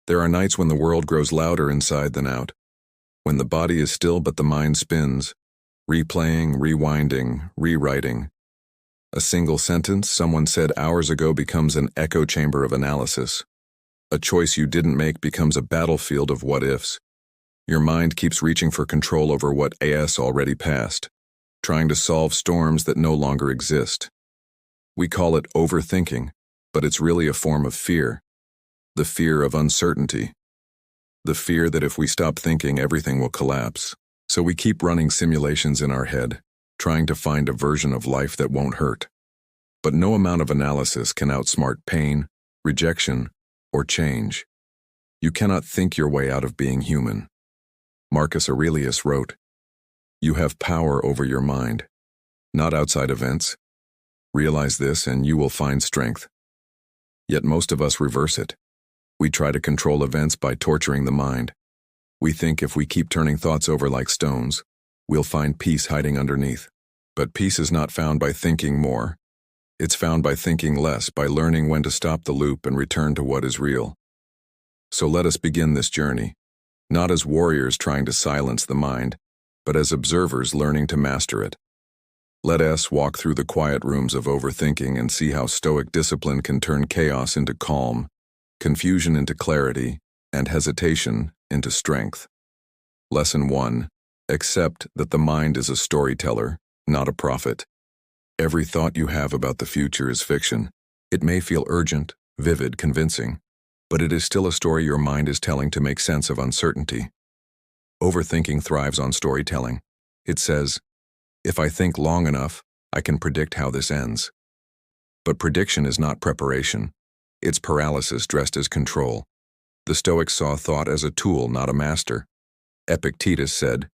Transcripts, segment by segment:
There are nights when the world grows louder inside than out, when the body is still but the mind spins, replaying, rewinding, rewriting. A single sentence someone said hours ago becomes an echo chamber of analysis. A choice you didn't make becomes a battlefield of what-ifs. Your mind keeps reaching for control over what AS already passed, trying to solve storms that no longer exist. We call it overthinking, but it's really a form of fear. The fear of uncertainty. The fear that if we stop thinking, everything will collapse. So we keep running simulations in our head, trying to find a version of life that won't hurt. But no amount of analysis can outsmart pain, rejection, or change. You cannot think your way out of being human. Marcus Aurelius wrote, "You have power over your mind, not outside events. Realize this and you will find strength." Yet most of us reverse it. We try to control events by torturing the mind. We think if we keep turning thoughts over like stones, we'll find peace hiding underneath. But peace is not found by thinking more. It's found by thinking less, by learning when to stop the loop and return to what is real. So let us begin this journey, not as warriors trying to silence the mind, but as observers learning to master it. Let us walk through the quiet rooms of overthinking and see how Stoic discipline can turn chaos into calm, confusion into clarity, and hesitation into strength. Lesson 1. Accept that the mind is a storyteller, not a prophet. Every thought you have about the future is fiction. It may feel urgent, vivid, convincing, but it is still a story your mind is telling to make sense of uncertainty. Overthinking thrives on storytelling. It says, "If I think long enough, I can predict how this ends." But prediction is not preparation. It's paralysis dressed as control. The Stoics saw thought as a tool, not a master. Epictetus said,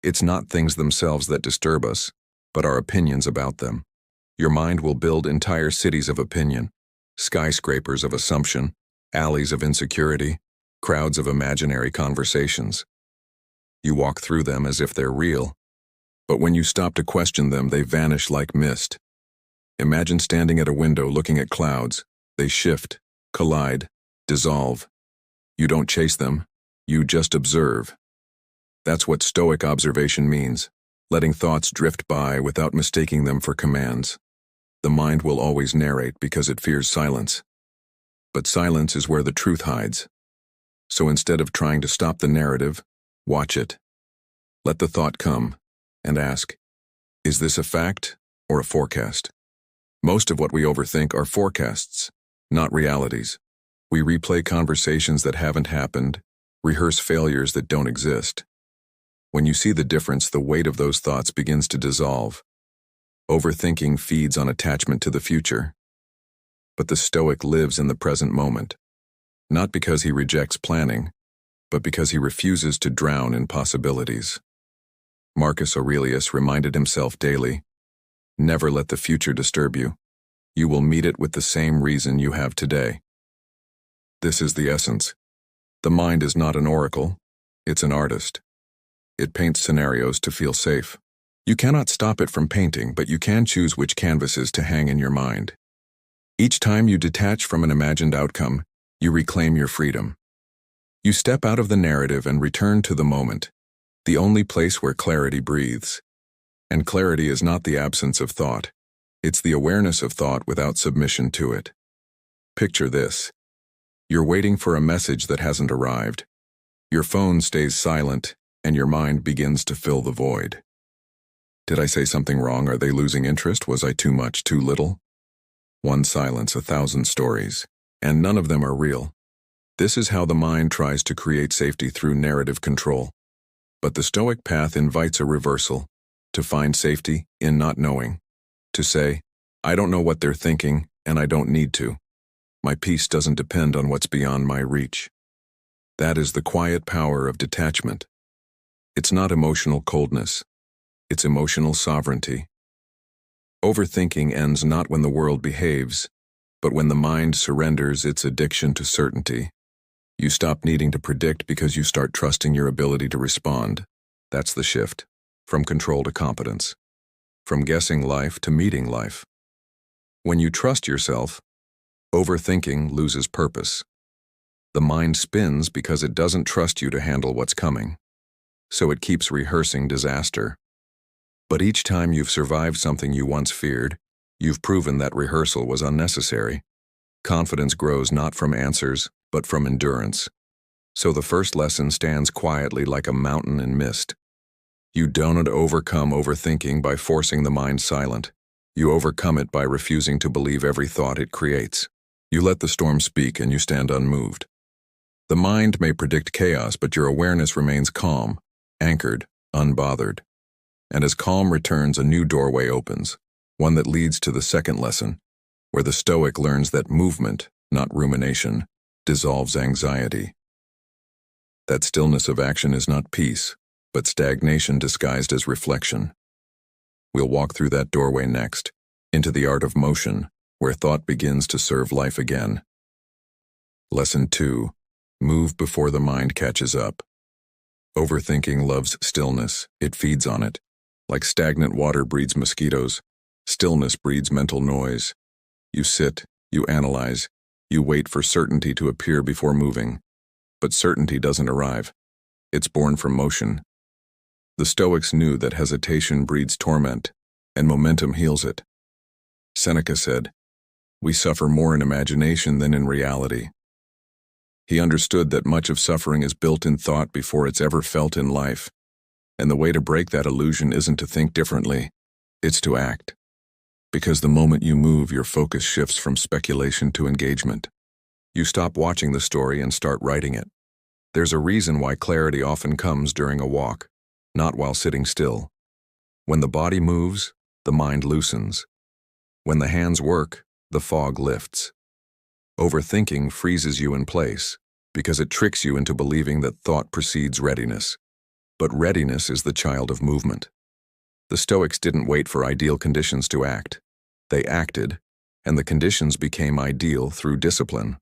"It's not things themselves that disturb us, but our opinions about them." Your mind will build entire cities of opinion, skyscrapers of assumption, alleys of insecurity, crowds of imaginary conversations. You walk through them as if they're real, but when you stop to question them, they vanish like mist. Imagine standing at a window looking at clouds. They shift, collide, dissolve. You don't chase them, you just observe. That's what Stoic observation means, letting thoughts drift by without mistaking them for commands. The mind will always narrate because it fears silence. But silence is where the truth hides. So instead of trying to stop the narrative, watch it. Let the thought come, and ask, is this a fact or a forecast? Most of what we overthink are forecasts, not realities. We replay conversations that haven't happened, rehearse failures that don't exist. When you see the difference, the weight of those thoughts begins to dissolve. Overthinking feeds on attachment to the future. But the Stoic lives in the present moment, not because he rejects planning, but because he refuses to drown in possibilities. Marcus Aurelius reminded himself daily, "Never let the future disturb you. You will meet it with the same reason you have today." This is the essence. The mind is not an oracle, it's an artist. It paints scenarios to feel safe. You cannot stop it from painting, but you can choose which canvases to hang in your mind. Each time you detach from an imagined outcome, you reclaim your freedom. You step out of the narrative and return to the moment, the only place where clarity breathes. And clarity is not the absence of thought. It's the awareness of thought without submission to it. Picture this. You're waiting for a message that hasn't arrived. Your phone stays silent, and your mind begins to fill the void. Did I say something wrong? Are they losing interest? Was I too much, too little? One silence, 1,000 stories, and none of them are real. This is how the mind tries to create safety through narrative control. But the Stoic path invites a reversal, to find safety in not knowing, to say, "I don't know what they're thinking, and I don't need to. My peace doesn't depend on what's beyond my reach." That is the quiet power of detachment. It's not emotional coldness. It's emotional sovereignty. Overthinking ends not when the world behaves, but when the mind surrenders its addiction to certainty. You stop needing to predict because you start trusting your ability to respond. That's the shift, from control to competence, from guessing life to meeting life. When you trust yourself, overthinking loses purpose. The mind spins because it doesn't trust you to handle what's coming. So it keeps rehearsing disaster. But each time you've survived something you once feared, you've proven that rehearsal was unnecessary. Confidence grows not from answers, but from endurance. So the first lesson stands quietly like a mountain in mist. You don't overcome overthinking by forcing the mind silent. You overcome it by refusing to believe every thought it creates. You let the storm speak and you stand unmoved. The mind may predict chaos, but your awareness remains calm, anchored, unbothered. And as calm returns, a new doorway opens, one that leads to the second lesson, where the Stoic learns that movement, not rumination, dissolves anxiety. That stillness of action is not peace, but stagnation disguised as reflection. We'll walk through that doorway next, into the art of motion, where thought begins to serve life again. Lesson 2. Move before the mind catches up. Overthinking loves stillness. It feeds on it. Like stagnant water breeds mosquitoes, stillness breeds mental noise. You sit, you analyze, you wait for certainty to appear before moving. But certainty doesn't arrive. It's born from motion. The Stoics knew that hesitation breeds torment, and momentum heals it. Seneca said, "We suffer more in imagination than in reality." He understood that much of suffering is built in thought before it's ever felt in life, and the way to break that illusion isn't to think differently, it's to act. Because the moment you move, your focus shifts from speculation to engagement. You stop watching the story and start writing it. There's a reason why clarity often comes during a walk, not while sitting still. When the body moves, the mind loosens. When the hands work, the fog lifts. Overthinking freezes you in place because it tricks you into believing that thought precedes readiness. But readiness is the child of movement. The Stoics didn't wait for ideal conditions to act. They acted, and the conditions became ideal through discipline.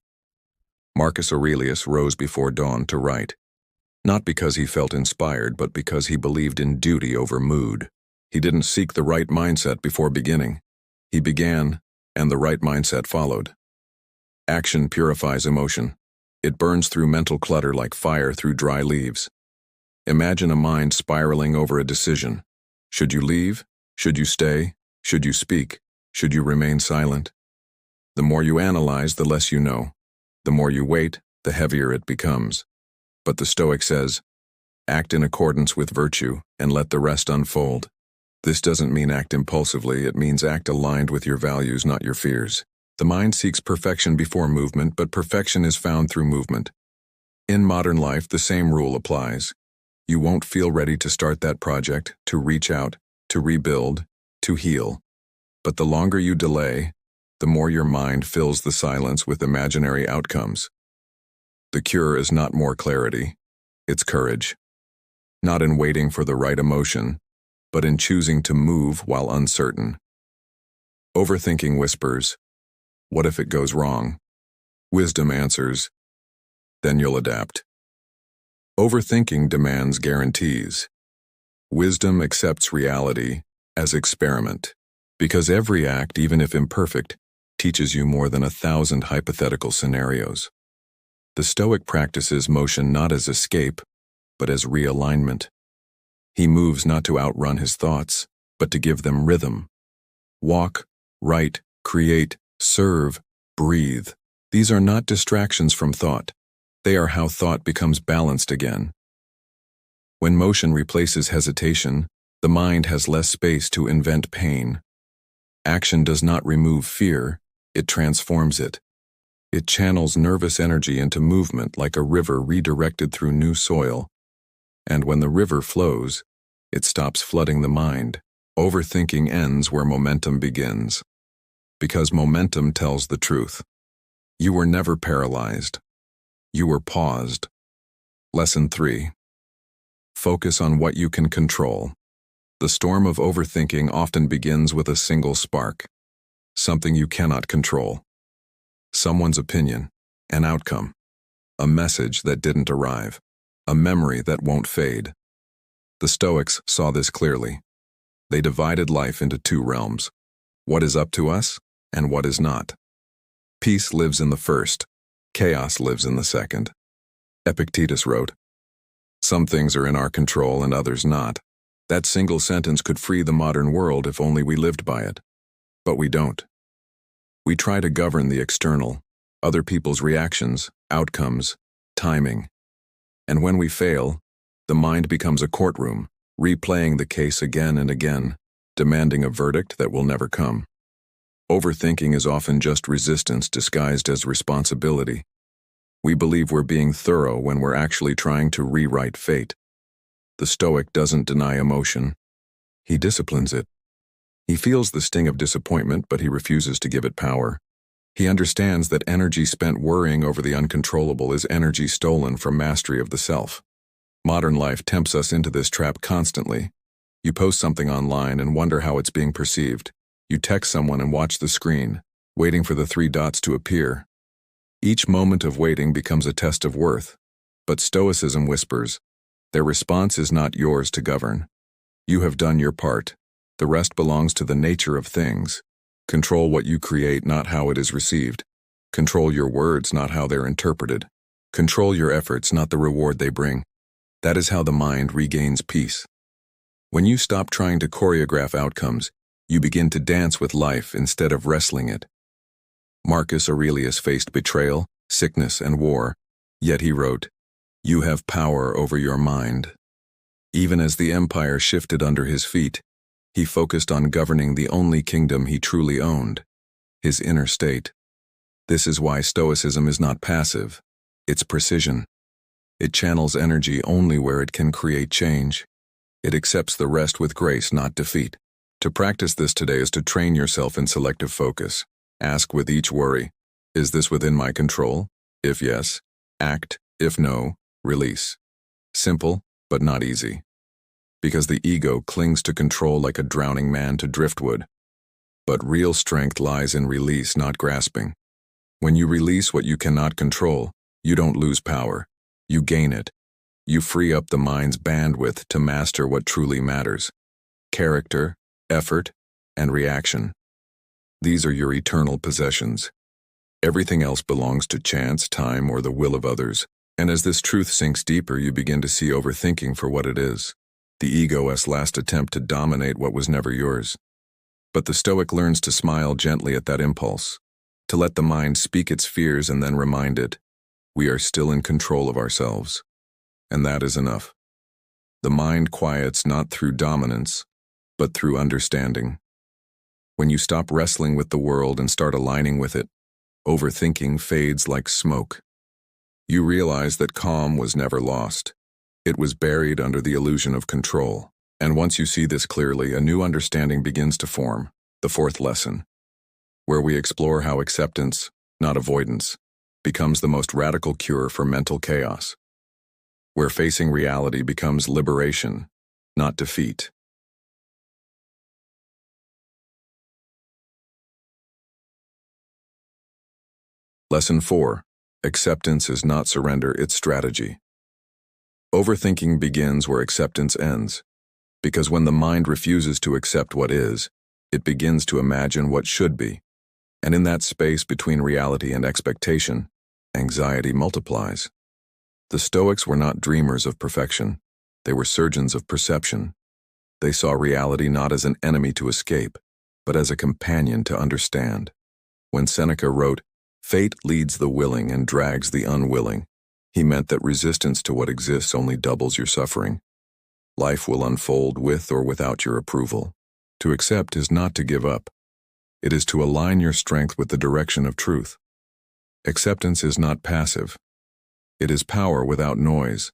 Marcus Aurelius rose before dawn to write, not because he felt inspired, but because he believed in duty over mood. He didn't seek the right mindset before beginning. He began, and the right mindset followed. Action purifies emotion. It burns through mental clutter like fire through dry leaves. Imagine a mind spiraling over a decision. Should you leave? Should you stay? Should you speak? Should you remain silent? The more you analyze, the less you know. The more you wait, the heavier it becomes. But the Stoic says, act in accordance with virtue and let the rest unfold. This doesn't mean act impulsively, it means act aligned with your values, not your fears. The mind seeks perfection before movement, but perfection is found through movement. In modern life, the same rule applies. You won't feel ready to start that project, to reach out, to rebuild, to heal. But the longer you delay, the more your mind fills the silence with imaginary outcomes. The cure is not more clarity, it's courage. Not in waiting for the right emotion, but in choosing to move while uncertain. Overthinking whispers, what if it goes wrong? Wisdom answers, then you'll adapt. Overthinking demands guarantees. Wisdom accepts reality as experiment, because every act, even if imperfect, teaches you more than 1,000 hypothetical scenarios. The Stoic practices motion not as escape, but as realignment. He moves not to outrun his thoughts, but to give them rhythm. Walk, write, create, serve, breathe. These are not distractions from thought. They are how thought becomes balanced again. When motion replaces hesitation, the mind has less space to invent pain. Action does not remove fear, it transforms it. It channels nervous energy into movement like a river redirected through new soil. And when the river flows, it stops flooding the mind. Overthinking ends where momentum begins. Because momentum tells the truth. You were never paralyzed. You were paused. Lesson 3. Focus on what you can control. The storm of overthinking often begins with a single spark. Something you cannot control. Someone's opinion, an outcome, a message that didn't arrive, a memory that won't fade. The Stoics saw this clearly. They divided life into two realms, what is up to us and what is not. Peace lives in the first, Chaos lives in the second. Epictetus wrote, "Some things are in our control and others not." That single sentence could free the modern world if only we lived by it. But we don't. We try to govern the external, other people's reactions, outcomes, timing. And when we fail, the mind becomes a courtroom, replaying the case again and again, demanding a verdict that will never come. Overthinking is often just resistance disguised as responsibility. We believe we're being thorough when we're actually trying to rewrite fate. The Stoic doesn't deny emotion. He disciplines it. He feels the sting of disappointment, but he refuses to give it power. He understands that energy spent worrying over the uncontrollable is energy stolen from mastery of the self. Modern life tempts us into this trap constantly. You post something online and wonder how it's being perceived. You text someone and watch the screen, waiting for the 3 dots to appear. Each moment of waiting becomes a test of worth. But Stoicism whispers, their response is not yours to govern. You have done your part. The rest belongs to the nature of things. Control what you create, not how it is received. Control your words, not how they're interpreted. Control your efforts, not the reward they bring. That is how the mind regains peace. When you stop trying to choreograph outcomes, you begin to dance with life instead of wrestling it. Marcus Aurelius faced betrayal, sickness, and war, yet he wrote, "You have power over your mind." Even as the empire shifted under his feet, he focused on governing the only kingdom he truly owned, his inner state. This is why Stoicism is not passive, it's precision. It channels energy only where it can create change. It accepts the rest with grace, not defeat. To practice this today is to train yourself in selective focus. Ask with each worry, is this within my control? If yes, act. If no, release. Simple, but not easy. Because the ego clings to control like a drowning man to driftwood. But real strength lies in release, not grasping. When you release what you cannot control, you don't lose power. You gain it. You free up the mind's bandwidth to master what truly matters. Character, effort, and reaction. These are your eternal possessions. Everything else belongs to chance, time, or the will of others. And as this truth sinks deeper, you begin to see overthinking for what it is. The ego's last attempt to dominate what was never yours. But the Stoic learns to smile gently at that impulse, to let the mind speak its fears and then remind it, we are still in control of ourselves. And that is enough. The mind quiets not through dominance, but through understanding. When you stop wrestling with the world and start aligning with it, overthinking fades like smoke. You realize that calm was never lost. It was buried under the illusion of control. And once you see this clearly, a new understanding begins to form, the 4th lesson, where we explore how acceptance, not avoidance, becomes the most radical cure for mental chaos, where facing reality becomes liberation, not defeat. Lesson 4. Acceptance is not surrender, it's strategy. Overthinking begins where acceptance ends, because when the mind refuses to accept what is, it begins to imagine what should be, and in that space between reality and expectation, anxiety multiplies. The Stoics were not dreamers of perfection, they were surgeons of perception. They saw reality not as an enemy to escape, but as a companion to understand. When Seneca wrote, "Fate leads the willing and drags the unwilling," he meant that resistance to what exists only doubles your suffering. Life will unfold with or without your approval. To accept is not to give up. It is to align your strength with the direction of truth. Acceptance is not passive. It is power without noise.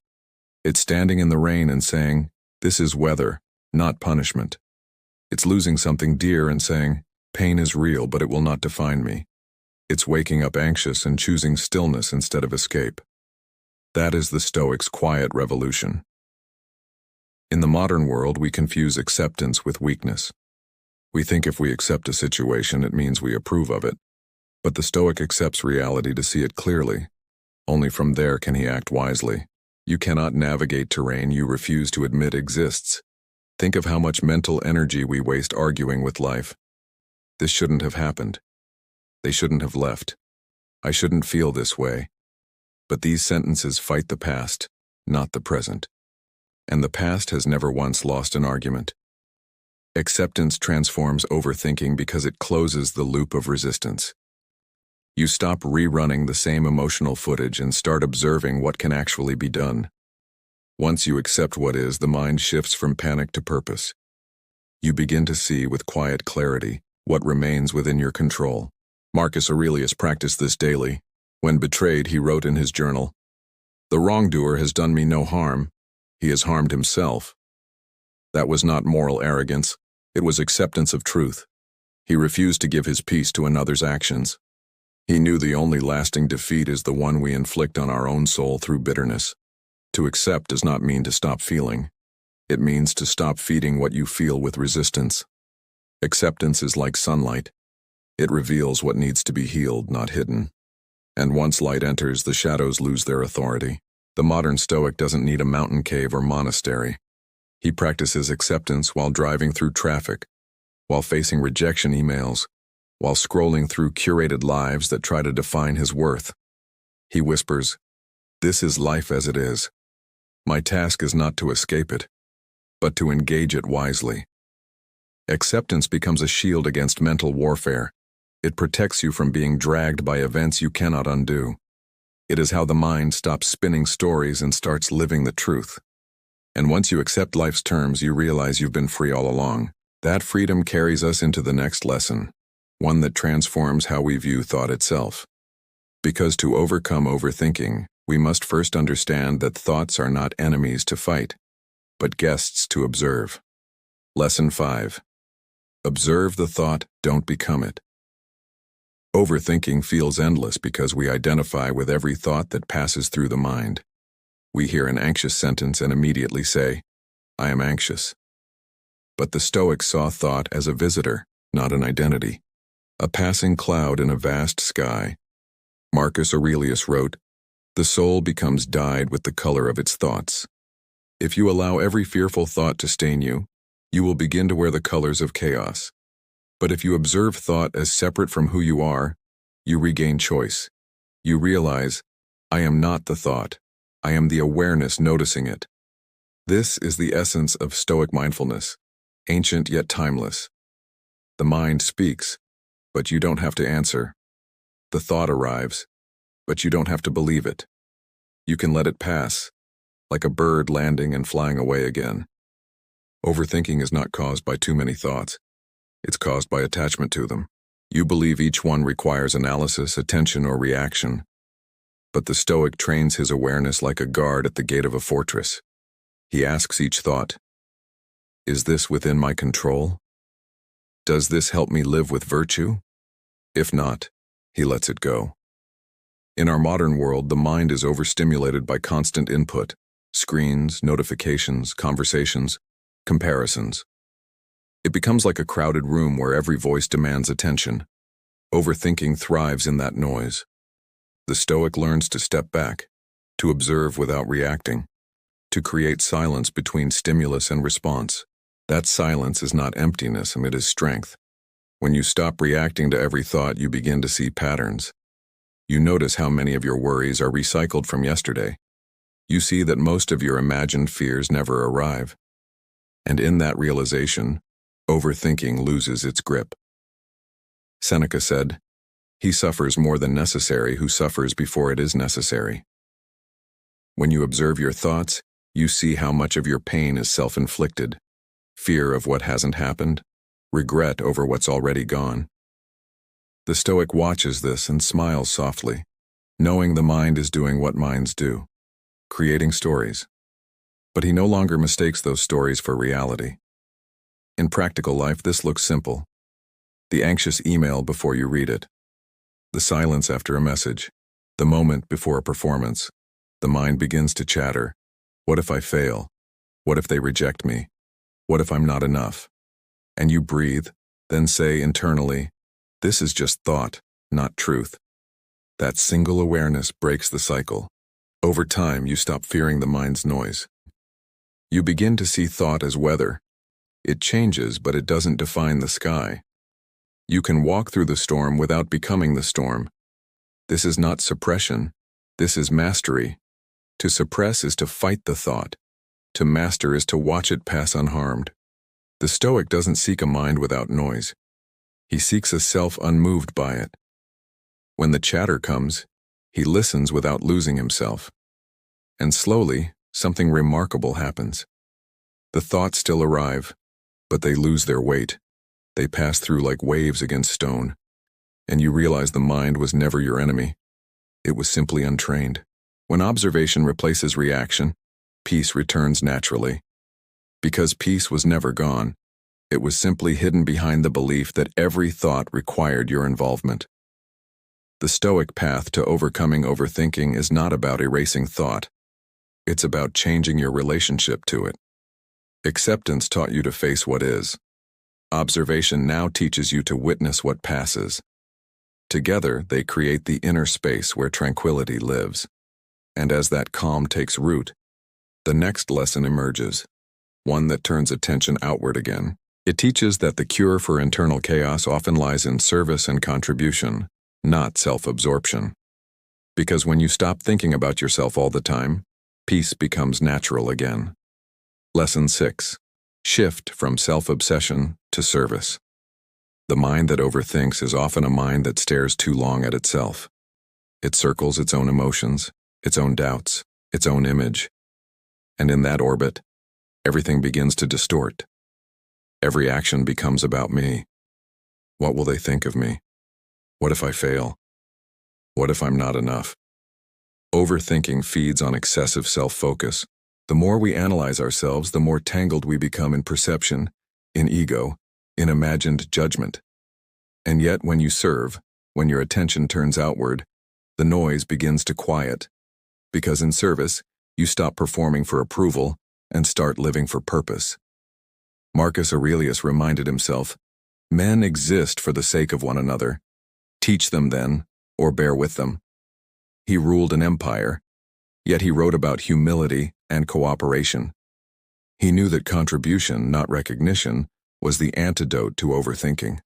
It's standing in the rain and saying, this is weather, not punishment. It's losing something dear and saying, pain is real, but it will not define me. It's waking up anxious and choosing stillness instead of escape. That is the Stoics' quiet revolution. In the modern world, we confuse acceptance with weakness. We think if we accept a situation, it means we approve of it. But the Stoic accepts reality to see it clearly. Only from there can he act wisely. You cannot navigate terrain you refuse to admit exists. Think of how much mental energy we waste arguing with life. This shouldn't have happened. They shouldn't have left. I shouldn't feel this way. But these sentences fight the past, not the present. And the past has never once lost an argument. Acceptance transforms overthinking because it closes the loop of resistance. You stop rerunning the same emotional footage and start observing what can actually be done. Once you accept what is, the mind shifts from panic to purpose. You begin to see with quiet clarity what remains within your control. Marcus Aurelius practiced this daily. When betrayed, he wrote in his journal, "The wrongdoer has done me no harm. He has harmed himself." That was not moral arrogance. It was acceptance of truth. He refused to give his peace to another's actions. He knew the only lasting defeat is the one we inflict on our own soul through bitterness. To accept does not mean to stop feeling. It means to stop feeding what you feel with resistance. Acceptance is like sunlight. It reveals what needs to be healed, not hidden. And once light enters, the shadows lose their authority. The modern Stoic doesn't need a mountain cave or monastery. He practices acceptance while driving through traffic, while facing rejection emails, while scrolling through curated lives that try to define his worth. He whispers, "This is life as it is. My task is not to escape it, but to engage it wisely." Acceptance becomes a shield against mental warfare. It protects you from being dragged by events you cannot undo. It is how the mind stops spinning stories and starts living the truth. And once you accept life's terms, you realize you've been free all along. That freedom carries us into the next lesson, one that transforms how we view thought itself. Because to overcome overthinking, we must first understand that thoughts are not enemies to fight, but guests to observe. Lesson 5. Observe the thought, don't become it. Overthinking feels endless because we identify with every thought that passes through the mind. We hear an anxious sentence and immediately say, "I am anxious." But the Stoics saw thought as a visitor, not an identity, a passing cloud in a vast sky. Marcus Aurelius wrote, "The soul becomes dyed with the color of its thoughts." If you allow every fearful thought to stain you, you will begin to wear the colors of chaos. But if you observe thought as separate from who you are, you regain choice. You realize, I am not the thought. I am the awareness noticing it. This is the essence of Stoic mindfulness, ancient yet timeless. The mind speaks, but you don't have to answer. The thought arrives, but you don't have to believe it. You can let it pass, like a bird landing and flying away again. Overthinking is not caused by too many thoughts. It's caused by attachment to them. You believe each one requires analysis, attention, or reaction. But the Stoic trains his awareness like a guard at the gate of a fortress. He asks each thought, "Is this within my control? Does this help me live with virtue?" If not, he lets it go. In our modern world, the mind is overstimulated by constant input, screens, notifications, conversations, comparisons. It becomes like a crowded room where every voice demands attention. Overthinking thrives in that noise. The Stoic learns to step back, to observe without reacting, to create silence between stimulus and response. That silence is not emptiness, it is strength. When you stop reacting to every thought, you begin to see patterns. You notice how many of your worries are recycled from yesterday. You see that most of your imagined fears never arrive. And in that realization, overthinking loses its grip. Seneca said, "He suffers more than necessary who suffers before it is necessary." When you observe your thoughts, you see how much of your pain is self-inflicted. Fear of what hasn't happened, regret over what's already gone. The Stoic watches this and smiles softly, knowing the mind is doing what minds do, creating stories. But he no longer mistakes those stories for reality. In practical life, this looks simple. The anxious email before you read it. The silence after a message. The moment before a performance. The mind begins to chatter. What if I fail? What if they reject me? What if I'm not enough? And you breathe, then say internally, "This is just thought, not truth." That single awareness breaks the cycle. Over time, you stop fearing the mind's noise. You begin to see thought as weather. It changes, but it doesn't define the sky. You can walk through the storm without becoming the storm. This is not suppression. This is mastery. To suppress is to fight the thought. To master is to watch it pass unharmed. The Stoic doesn't seek a mind without noise. He seeks a self unmoved by it. When the chatter comes, he listens without losing himself. And slowly, something remarkable happens. The thoughts still arrive, but they lose their weight. They pass through like waves against stone. And you realize the mind was never your enemy. It was simply untrained. When observation replaces reaction, peace returns naturally. Because peace was never gone, it was simply hidden behind the belief that every thought required your involvement. The Stoic path to overcoming overthinking is not about erasing thought. It's about changing your relationship to it. Acceptance taught you to face what is. Observation now teaches you to witness what passes. Together, they create the inner space where tranquility lives. And as that calm takes root, the next lesson emerges, one that turns attention outward again. It teaches that the cure for internal chaos often lies in service and contribution, not self-absorption. Because when you stop thinking about yourself all the time, peace becomes natural again. Lesson 6. Shift from self-obsession to service. The mind that overthinks is often a mind that stares too long at itself. It circles its own emotions, its own doubts, its own image. And in that orbit, everything begins to distort. Every action becomes about me. What will they think of me? What if I fail? What if I'm not enough? Overthinking feeds on excessive self-focus. The more we analyze ourselves, the more tangled we become in perception, in ego, in imagined judgment. And yet when you serve, when your attention turns outward, the noise begins to quiet. Because in service, you stop performing for approval and start living for purpose. Marcus Aurelius reminded himself, "Men exist for the sake of one another. Teach them then, or bear with them." He ruled an empire, yet he wrote about humility and cooperation. He knew that contribution, not recognition, was the antidote to overthinking.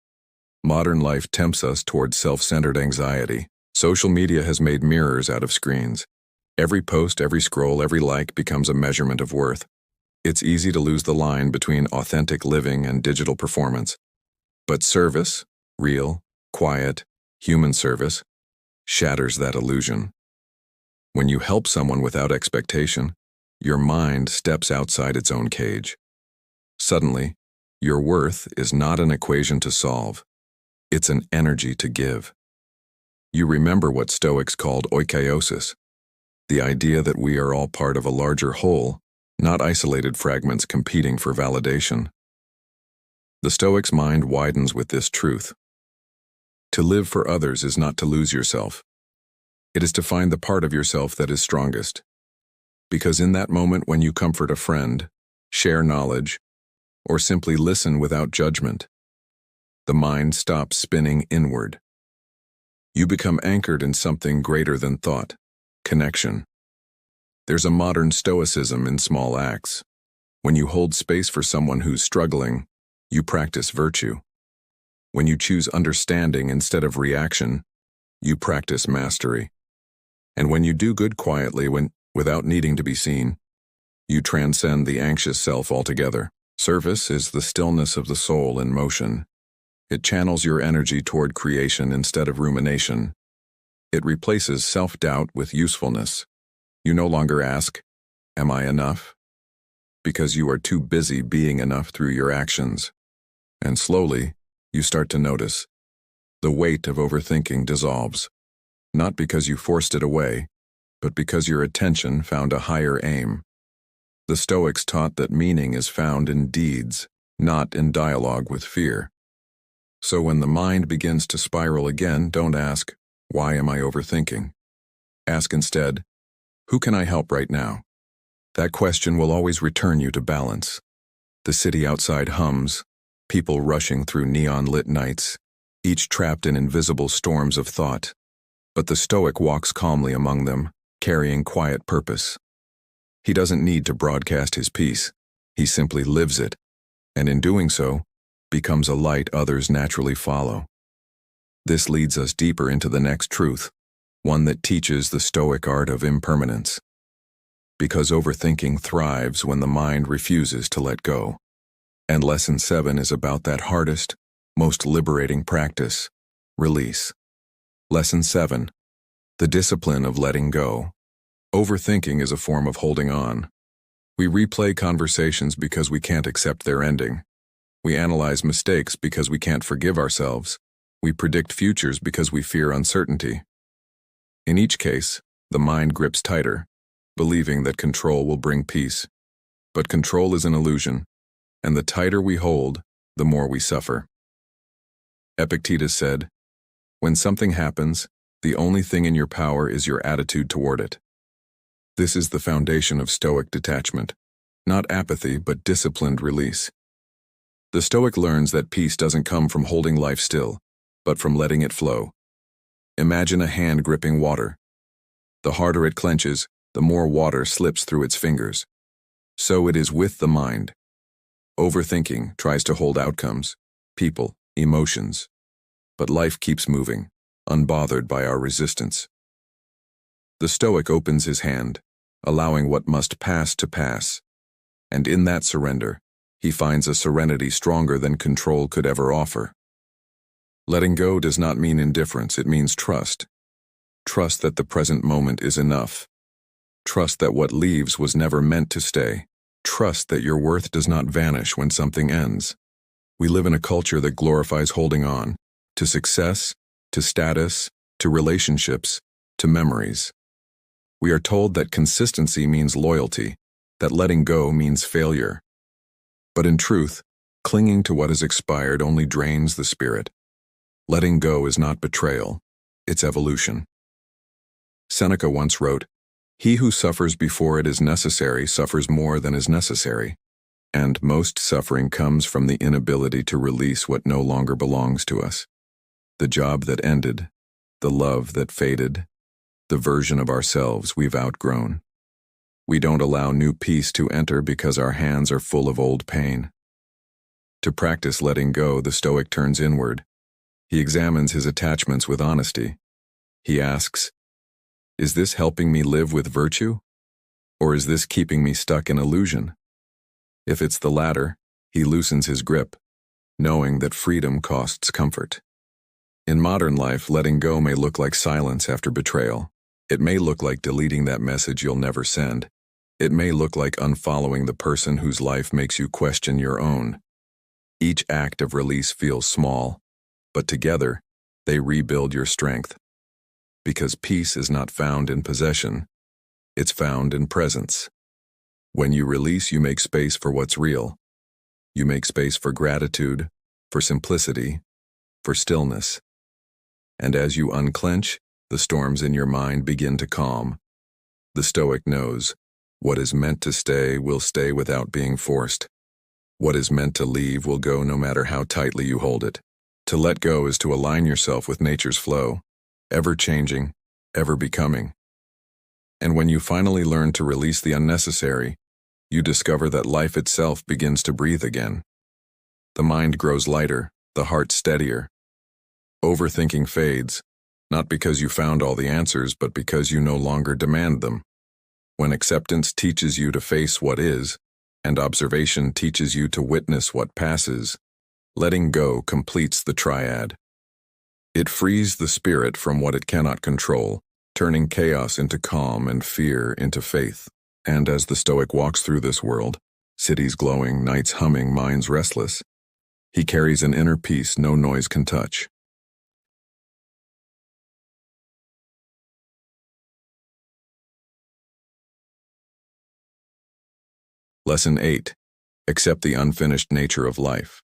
Modern life tempts us toward self-centered anxiety. Social media has made mirrors out of screens. Every post, every scroll, every like becomes a measurement of worth. It's easy to lose the line between authentic living and digital performance. But service, real, quiet, human service, shatters that illusion. When you help someone without expectation, your mind steps outside its own cage. Suddenly, your worth is not an equation to solve. It's an energy to give. You remember what Stoics called oikeiosis, the idea that we are all part of a larger whole, not isolated fragments competing for validation. The Stoic's mind widens with this truth. To live for others is not to lose yourself. It is to find the part of yourself that is strongest. Because in that moment when you comfort a friend, share knowledge, or simply listen without judgment, the mind stops spinning inward. You become anchored in something greater than thought, connection. There's a modern stoicism in small acts. When you hold space for someone who's struggling, you practice virtue. When you choose understanding instead of reaction, you practice mastery. And when you do good quietly without needing to be seen, you transcend the anxious self altogether. Service is the stillness of the soul in motion. It channels your energy toward creation instead of rumination. It replaces self-doubt with usefulness. You no longer ask, "Am I enough?" Because you are too busy being enough through your actions. And slowly, you start to notice. The weight of overthinking dissolves. Not because you forced it away, but because your attention found a higher aim. The Stoics taught that meaning is found in deeds, not in dialogue with fear. So when the mind begins to spiral again, don't ask, "Why am I overthinking?" Ask instead, "Who can I help right now?" That question will always return you to balance. The city outside hums, people rushing through neon-lit nights, each trapped in invisible storms of thought. But the Stoic walks calmly among them, carrying quiet purpose. He doesn't need to broadcast his peace. He simply lives it, and in doing so, becomes a light others naturally follow. This leads us deeper into the next truth, one that teaches the Stoic art of impermanence. Because overthinking thrives when the mind refuses to let go. And Lesson 7 is about that hardest, most liberating practice, release. Lesson 7. The discipline of letting go. Overthinking is a form of holding on. We replay conversations because we can't accept their ending. We analyze mistakes because we can't forgive ourselves. We predict futures because we fear uncertainty. In each case, the mind grips tighter, believing that control will bring peace. But control is an illusion, and the tighter we hold, the more we suffer. Epictetus said, "When something happens, the only thing in your power is your attitude toward it." This is the foundation of Stoic detachment, not apathy but disciplined release. The Stoic learns that peace doesn't come from holding life still, but from letting it flow. Imagine a hand gripping water. The harder it clenches, the more water slips through its fingers. So it is with the mind. Overthinking tries to hold outcomes, people, emotions. But life keeps moving, unbothered by our resistance. The Stoic opens his hand, allowing what must pass to pass. And in that surrender, he finds a serenity stronger than control could ever offer. Letting go does not mean indifference, it means trust. Trust that the present moment is enough. Trust that what leaves was never meant to stay. Trust that your worth does not vanish when something ends. We live in a culture that glorifies holding on, to success, to status, to relationships, to memories. We are told that consistency means loyalty, that letting go means failure. But in truth, clinging to what has expired only drains the spirit. Letting go is not betrayal, it's evolution. Seneca once wrote, "He who suffers before it is necessary suffers more than is necessary." And most suffering comes from the inability to release what no longer belongs to us. The job that ended, the love that faded, the version of ourselves we've outgrown. We don't allow new peace to enter because our hands are full of old pain. To practice letting go, the Stoic turns inward. He examines his attachments with honesty. He asks, "Is this helping me live with virtue? Or is this keeping me stuck in illusion?" If it's the latter, he loosens his grip, knowing that freedom costs comfort. In modern life, letting go may look like silence after betrayal. It may look like deleting that message you'll never send. It may look like unfollowing the person whose life makes you question your own. Each act of release feels small, but together, they rebuild your strength. Because peace is not found in possession, it's found in presence. When you release, you make space for what's real. You make space for gratitude, for simplicity, for stillness. And as you unclench, the storms in your mind begin to calm. The Stoic knows, what is meant to stay will stay without being forced. What is meant to leave will go no matter how tightly you hold it. To let go is to align yourself with nature's flow, ever changing, ever becoming. And when you finally learn to release the unnecessary, you discover that life itself begins to breathe again. The mind grows lighter, the heart steadier. Overthinking fades, not because you found all the answers, but because you no longer demand them. When acceptance teaches you to face what is, and observation teaches you to witness what passes, letting go completes the triad. It frees the spirit from what it cannot control, turning chaos into calm and fear into faith. And as the Stoic walks through this world, cities glowing, nights humming, minds restless, he carries an inner peace no noise can touch. Lesson 8. Accept the unfinished nature of life.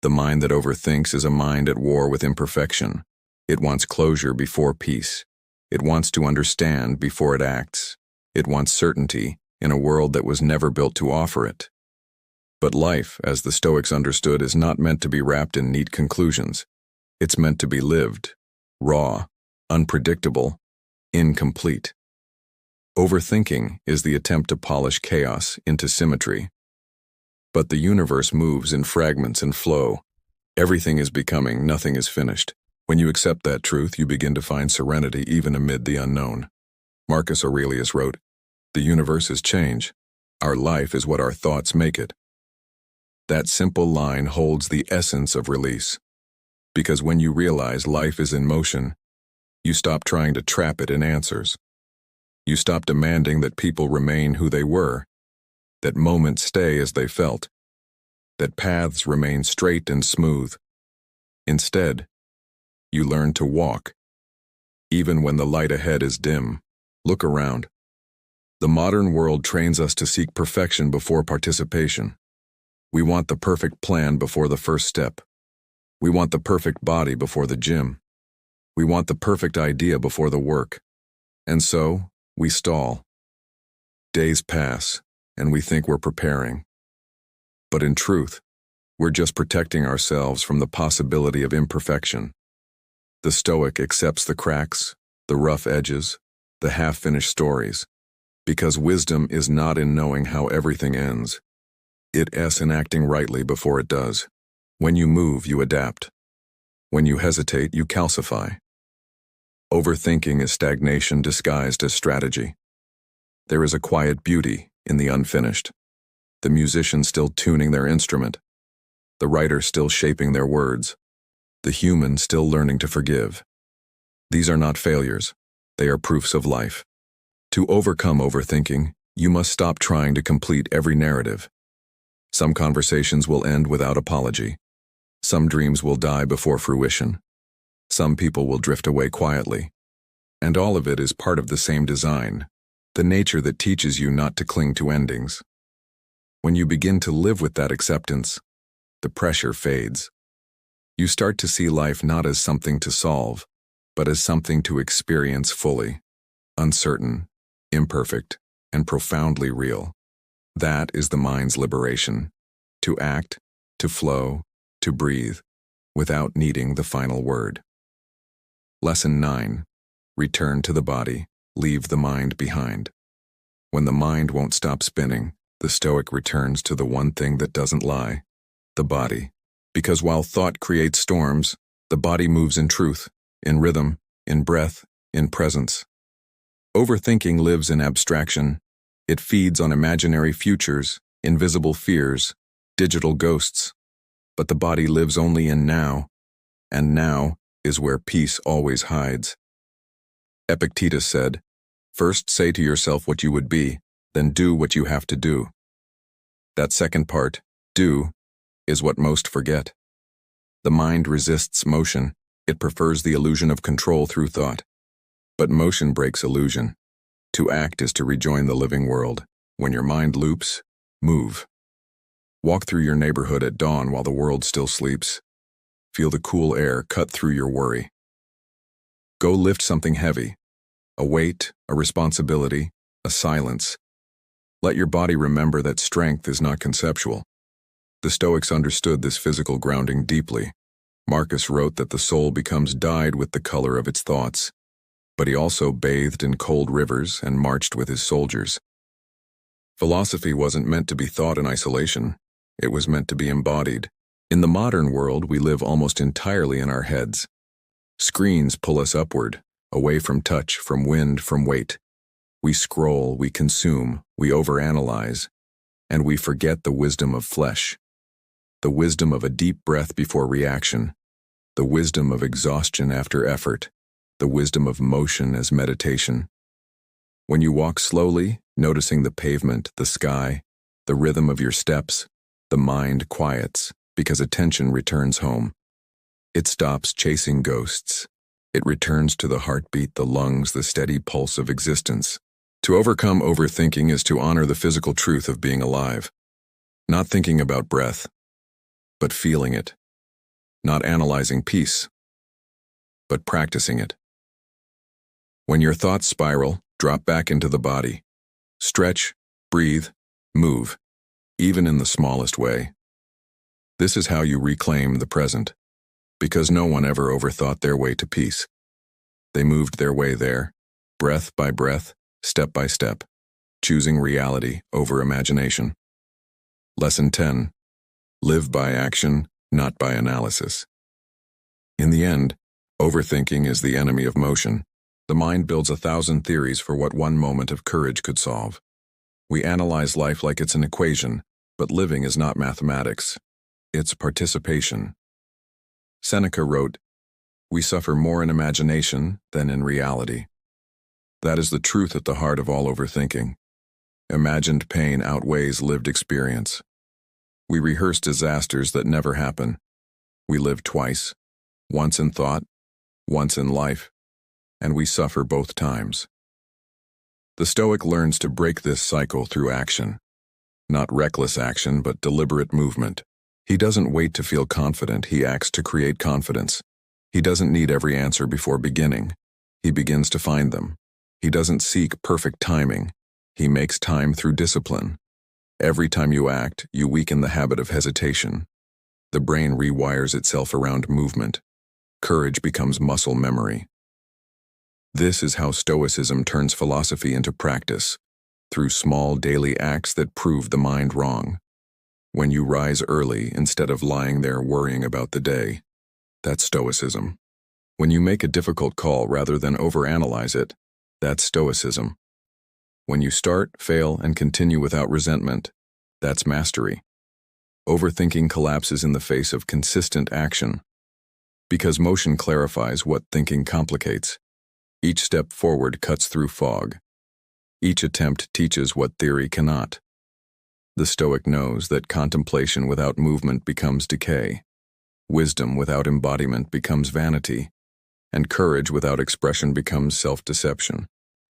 The mind that overthinks is a mind at war with imperfection. It wants closure before peace. It wants to understand before it acts. It wants certainty in a world that was never built to offer it. But life, as the Stoics understood, is not meant to be wrapped in neat conclusions. It's meant to be lived, raw, unpredictable, incomplete. Overthinking is the attempt to polish chaos into symmetry. But the universe moves in fragments and flow. Everything is becoming, nothing is finished. When you accept that truth, you begin to find serenity even amid the unknown. Marcus Aurelius wrote, "The universe is change. Our life is what our thoughts make it." That simple line holds the essence of release. Because when you realize life is in motion, you stop trying to trap it in answers. You stop demanding that people remain who they were, that moments stay as they felt, that paths remain straight and smooth. Instead, you learn to walk. Even when the light ahead is dim, look around. The modern world trains us to seek perfection before participation. We want the perfect plan before the first step. We want the perfect body before the gym. We want the perfect idea before the work. And so, we stall. Days pass, and we think we're preparing. But in truth, we're just protecting ourselves from the possibility of imperfection. The Stoic accepts the cracks, the rough edges, the half-finished stories, because wisdom is not in knowing how everything ends. It is in acting rightly before it does. When you move, you adapt. When you hesitate, you calcify. Overthinking is stagnation disguised as strategy. There is a quiet beauty in the unfinished. The musician still tuning their instrument. The writer still shaping their words. The human still learning to forgive. These are not failures. They are proofs of life. To overcome overthinking, you must stop trying to complete every narrative. Some conversations will end without apology. Some dreams will die before fruition. Some people will drift away quietly. And all of it is part of the same design, the nature that teaches you not to cling to endings. When you begin to live with that acceptance, the pressure fades. You start to see life not as something to solve, but as something to experience fully, uncertain, imperfect, and profoundly real. That is the mind's liberation, to act, to flow, to breathe, without needing the final word. Lesson 9. Return to the body, leave the mind behind. When the mind won't stop spinning, the Stoic returns to the one thing that doesn't lie, the body. Because while thought creates storms, the body moves in truth, in rhythm, in breath, in presence. Overthinking lives in abstraction. It feeds on imaginary futures, invisible fears, digital ghosts. But the body lives only in now, and now is where peace always hides. Epictetus said, "First say to yourself what you would be, then do what you have to do." That second part, do, is what most forget. The mind resists motion. It prefers the illusion of control through thought. But motion breaks illusion. To act is to rejoin the living world. When your mind loops, move. Walk through your neighborhood at dawn while the world still sleeps. Feel the cool air cut through your worry. Go lift something heavy, a weight, a responsibility, a silence. Let your body remember that strength is not conceptual. The Stoics understood this physical grounding deeply. Marcus wrote that the soul becomes dyed with the color of its thoughts, but he also bathed in cold rivers and marched with his soldiers. Philosophy wasn't meant to be thought in isolation. It was meant to be embodied. In the modern world, we live almost entirely in our heads. Screens pull us upward, away from touch, from wind, from weight. We scroll, we consume, we overanalyze, and we forget the wisdom of flesh. The wisdom of a deep breath before reaction, the wisdom of exhaustion after effort, the wisdom of motion as meditation. When you walk slowly, noticing the pavement, the sky, the rhythm of your steps, the mind quiets because attention returns home. It stops chasing ghosts. It returns to the heartbeat, the lungs, the steady pulse of existence. To overcome overthinking is to honor the physical truth of being alive. Not thinking about breath, but feeling it. Not analyzing peace, but practicing it. When your thoughts spiral, drop back into the body. Stretch, breathe, move, even in the smallest way. This is how you reclaim the present, because no one ever overthought their way to peace. They moved their way there, breath by breath, step by step, choosing reality over imagination. Lesson 10. Live by action, not by analysis. In the end, Overthinking is the enemy of motion. The mind builds 1,000 theories for what one moment of courage could solve. We analyze life like it's an equation, but living is not mathematics. It's participation. Seneca wrote, "We suffer more in imagination than in reality." That is the truth at the heart of all overthinking. Imagined pain outweighs lived experience. We rehearse disasters that never happen. We live twice, once in thought, once in life, and we suffer both times. The Stoic learns to break this cycle through action. Not reckless action, but deliberate movement. He doesn't wait to feel confident, he acts to create confidence. He doesn't need every answer before beginning. He begins to find them. He doesn't seek perfect timing. He makes time through discipline. Every time you act, you weaken the habit of hesitation. The brain rewires itself around movement. Courage becomes muscle memory. This is how Stoicism turns philosophy into practice, through small daily acts that prove the mind wrong. When you rise early instead of lying there worrying about the day, that's Stoicism. When you make a difficult call rather than overanalyze it, that's Stoicism. When you start, fail, and continue without resentment, that's mastery. Overthinking collapses in the face of consistent action. Because motion clarifies what thinking complicates. Each step forward cuts through fog. Each attempt teaches what theory cannot. The Stoic knows that contemplation without movement becomes decay. Wisdom without embodiment becomes vanity. And courage without expression becomes self-deception.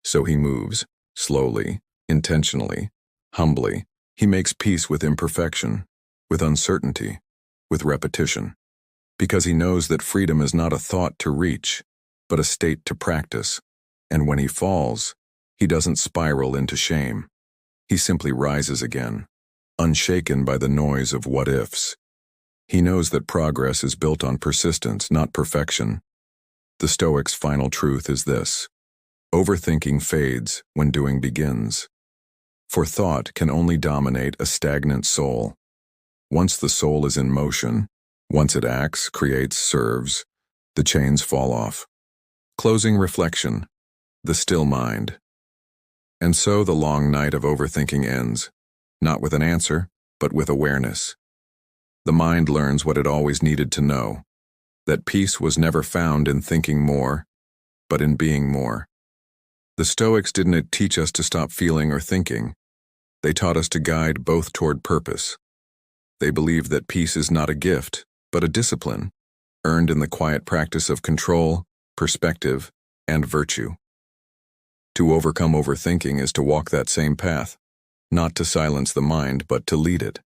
So he moves, slowly, intentionally, humbly. He makes peace with imperfection, with uncertainty, with repetition. Because he knows that freedom is not a thought to reach, but a state to practice. And when he falls, he doesn't spiral into shame. He simply rises again, unshaken by the noise of what-ifs. He knows that progress is built on persistence, not perfection. The Stoic's final truth is this: overthinking fades when doing begins. For thought can only dominate a stagnant soul. Once the soul is in motion, once it acts, creates, serves, the chains fall off. Closing reflection, the still mind. And so the long night of overthinking ends, not with an answer, but with awareness. The mind learns what it always needed to know, that peace was never found in thinking more, but in being more. The Stoics didn't teach us to stop feeling or thinking. They taught us to guide both toward purpose. They believed that peace is not a gift, but a discipline, earned in the quiet practice of control, perspective, and virtue. To overcome overthinking is to walk that same path, not to silence the mind, but to lead it,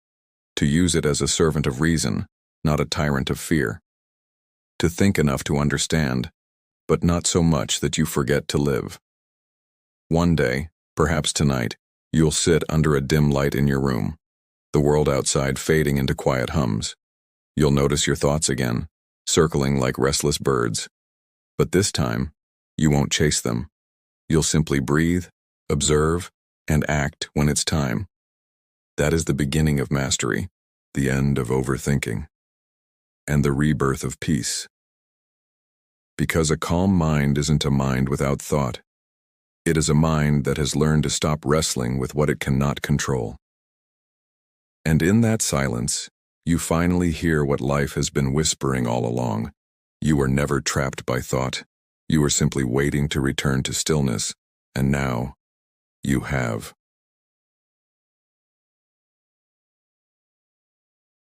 to use it as a servant of reason, not a tyrant of fear, to think enough to understand, but not so much that you forget to live. One day, perhaps tonight, you'll sit under a dim light in your room, the world outside fading into quiet hums. You'll notice your thoughts again, circling like restless birds. But this time, you won't chase them. You'll simply breathe, observe, and act when it's time. That is the beginning of mastery, the end of overthinking, and the rebirth of peace. Because a calm mind isn't a mind without thought. It is a mind that has learned to stop wrestling with what it cannot control. And in that silence, you finally hear what life has been whispering all along. You were never trapped by thought. You were simply waiting to return to stillness, and now you have.